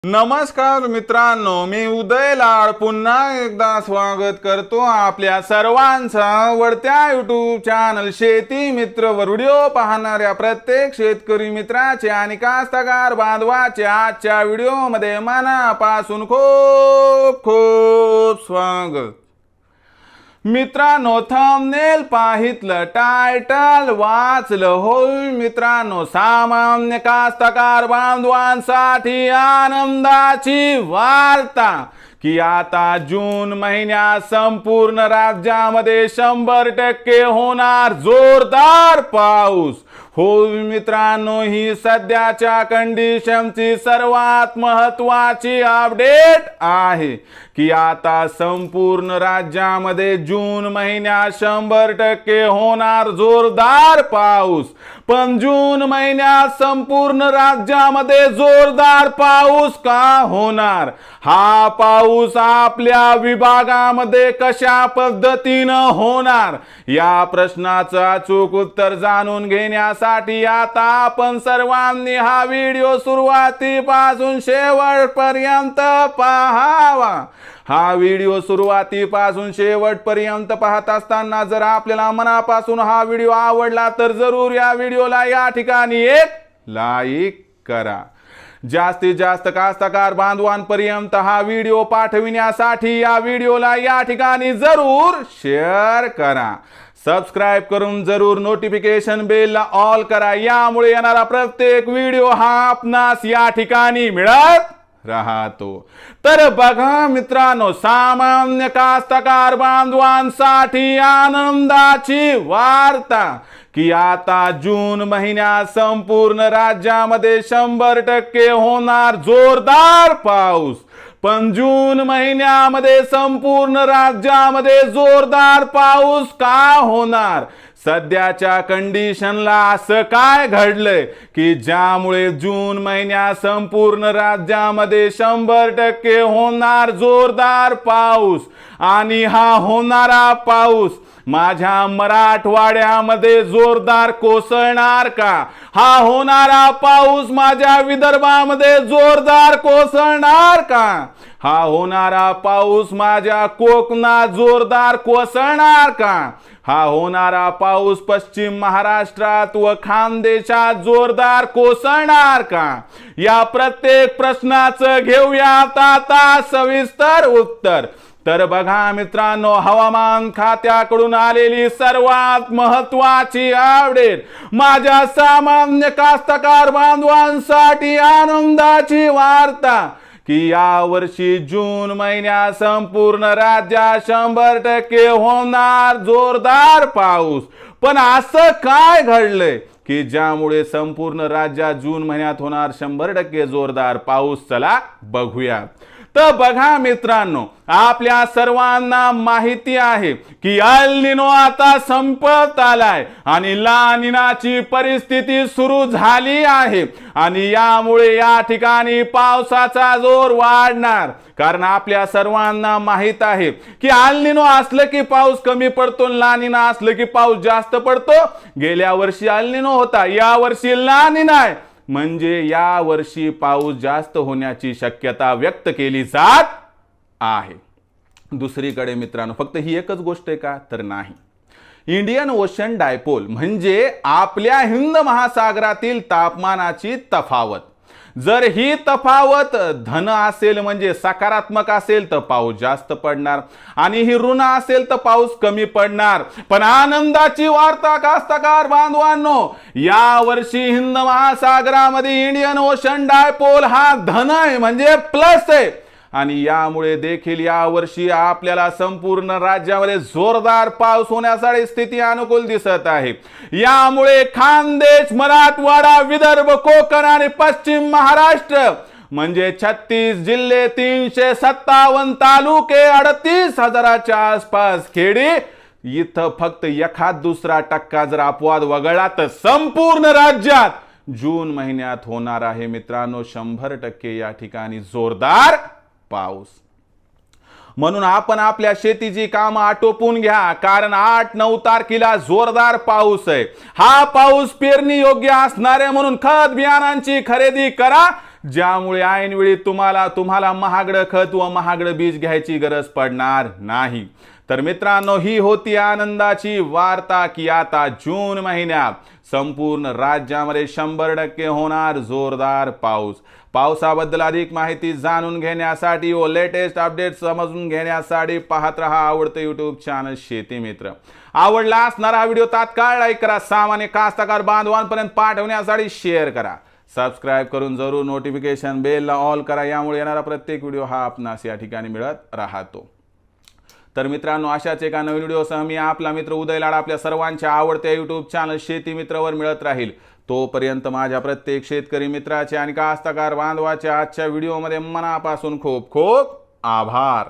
नमस्कार मित्रांनो, मी उदय लाड पुन्हा एकदा स्वागत करतो आपल्या सर्वांचा आवडत्या YouTube चॅनल शेती मित्र वर व्हिडिओ पाहणाऱ्या प्रत्येक शेतकरी मित्राचे आणि कास्तकार बांधवाचे आजच्या व्हिडिओमध्ये मनापासून खूप खूप स्वागत। मित्रांनो, थंबनेल पाहितलं, टायटल वाचलं होय मित्रांनो, सामान्य कास्तकार बांधवांसाठी आनंदाची वार्ता की आता जून महिन्यात संपूर्ण राज्यामध्ये 100% होणार जोरदार पाऊस। हो मित्रांनो, ही सध्याच्या कंडिशनची सर्वात महत्त्वाची अपडेट आहे की आता संपूर्ण राज्यामध्ये जून महिन्यात 100% होणार जोरदार पाऊस। पण जून महिन्यात संपूर्ण राज्यामध्ये जोरदार पाऊस का होणार? हा पाऊस आपल्या विभागामध्ये कशा पद्धतीनं होणार? या प्रश्नाचं अचूक उत्तर जाणून घेण्यासाठी आता आपण सर्वांनी हा व्हिडिओ सुरुवातीपासून शेवटपर्यंत पाहावा। हा व्हिडिओ सुरुवातीपासून शेवटपर्यंत पाहत असताना जर आपल्याला मनापासून हा व्हिडिओ आवडला तर जरूर या व्हिडिओला या ठिकाणी एक लाईक करा। जास्तीत जास्त कास्तकार बांधवांपर्यंत हा व्हिडिओ पाठविण्यासाठी या व्हिडिओला या ठिकाणी जरूर शेअर करा। सबस्क्राइब करून जरूर नोटिफिकेशन बेलला ऑल करा, यामुळे येणारा प्रत्येक व्हिडिओ हा आपणास या ठिकाणी मिळत राहतो। तर बघा मित्रांनो, सामान्य कास्तकार बांधवांसाठी आनंदाची वार्ता की आता जून महिन्यात संपूर्ण राज्यामध्ये 100% होणार जोरदार पाऊस। पण जून महिन्यामध्ये संपूर्ण राज्यामध्ये जोरदार पाऊस का होणार? सध्याच्या कंडिशनला असं काय घडलंय की ज्यामुळे जून महिन्यात संपूर्ण राज्यामध्ये 100% होणार जोरदार पाऊस? आणि हा होणारा पाऊस माझ्या मराठवाड्यामध्ये जोरदार कोसळणार का? हा होणारा पाऊस माझ्या विदर्भामध्ये जोरदार कोसळणार का? हा होणारा पाऊस माझ्या कोकणात जोरदार कोसळणार का? हा होणारा पाऊस पश्चिम महाराष्ट्रात व खानदेशात जोरदार कोसळणार का? या प्रत्येक प्रश्नाचं घेऊयात आता सविस्तर उत्तर। तर बघा मित्रांनो, हवामान खात्याकडून आलेली सर्वात महत्त्वाची अपडेट माझ्या सामान्य कास्तकार बांधवांसाठी आनंदाची वार्ता की या वर्षी जून महिन्यात संपूर्ण राज्यात 100% होणार जोरदार पाऊस। पण असं काय घडलंय की ज्यामुळे संपूर्ण राज्यात जून महिन्यात होणार 100% जोरदार पाऊस? चला बघूया। तर बघा मित्रांनो, आपल्या सर्वांना माहिती आहे की अल निनो आता संपत आलाय आणि ला निनाची परिस्थिती सुरू झाली आहे आणि यामुळे या ठिकाणी पावसाचा जोर वाढणार। कारण आपल्या सर्वांना माहित आहे की अल निनो असलं की पाऊस कमी पडतो, ला निना असलं की पाऊस जास्त पडतो। गेल्या वर्षी अल निनो होता, या वर्षी ला निना आहे, म्हणजे या वर्षी पाऊस जास्त होण्याची शक्यता व्यक्त केली जात आहे। दुसरीकडे मित्रांनो, फक्त ही एकच गोष्ट आहे का? तर नाही। इंडियन ओशन डायपोल म्हणजे आपल्या हिंद महासागरातील तापमानाची तफावत, जर ही तफावत धन असेल म्हणजे सकारात्मक असेल तर पाऊस जास्त पडणार आणि ही ऋण असेल तर पाऊस कमी पडणार। पण आनंदाची वार्ता कास्तकार बांधवांनो, या वर्षी हिंद महासागरामध्ये इंडियन ओशन डायपोल हा धन आहे म्हणजे प्लस आहे आणि यामुळे देखील या वर्षी आपल्याला संपूर्ण राज्यामध्ये जोरदार पाऊस होण्यासाठी स्थिती अनुकूल दिसत आहे। यामुळे खानदेश, मराठवाडा, विदर्भ, कोकण आणि पश्चिम महाराष्ट्र म्हणजे 36 जिल्हे, 357 तालुके, 38,000च्या आसपास खेडी, इथं फक्त एखाद दुसरा टक्का जर अपवाद वगळला तर संपूर्ण राज्यात जून महिन्यात होणार आहे मित्रांनो 100% या ठिकाणी जोरदार पाऊस। म्हणून आपण आपल्या शेतीची कामं आटोपून घ्या, कारण 8-9 तारखेला जोरदार पाऊस आहे। हा पाऊस पेरणी योग्य असणार आहे, म्हणून खत बियाणांची खरेदी करा। ज्यामुळे ऐनवेळी तुम्हाला महागडं खत व महागडं बीज घ्यायची गरज पडणार नाही। तर मित्रांनो, ही होती आनंदाची वार्ता की आता जून महिन्यात संपूर्ण राज्यामध्ये 100% होणार जोरदार पाऊस। पावसाबद्दल अधिक माहिती जाणून घेण्यासाठी व लेटेस्ट अपडेट समजून घेण्यासाठी पाहत रहा आवडते YouTube चॅनल शेती मित्र। आवडला असणारा व्हिडिओ तात्काळ लाईक करा, सामान्य कास्तकार बांधवांपर्यंत पाठवण्यासाठी शेअर करा, सबस्क्राइब करून जरूर नोटिफिकेशन बेलला ऑल करा, यामुळे येणारा प्रत्येक व्हिडिओ हा आपणास या ठिकाणी मिळत राहतो। तर मित्रांनो, अशाच एका नवीन व्हिडिओसह मी आपला मित्र उदय लाड आपल्या सर्वांच्या आवडत्या YouTube चॅनल शेती मित्रवर मिळत राहील। तोपर्यंत माझ्या प्रत्येक शेतकरी मित्राचे आणि कास्तकार बांधवाचे आजच्या व्हिडिओमध्ये मनापासून खूप खूप आभार।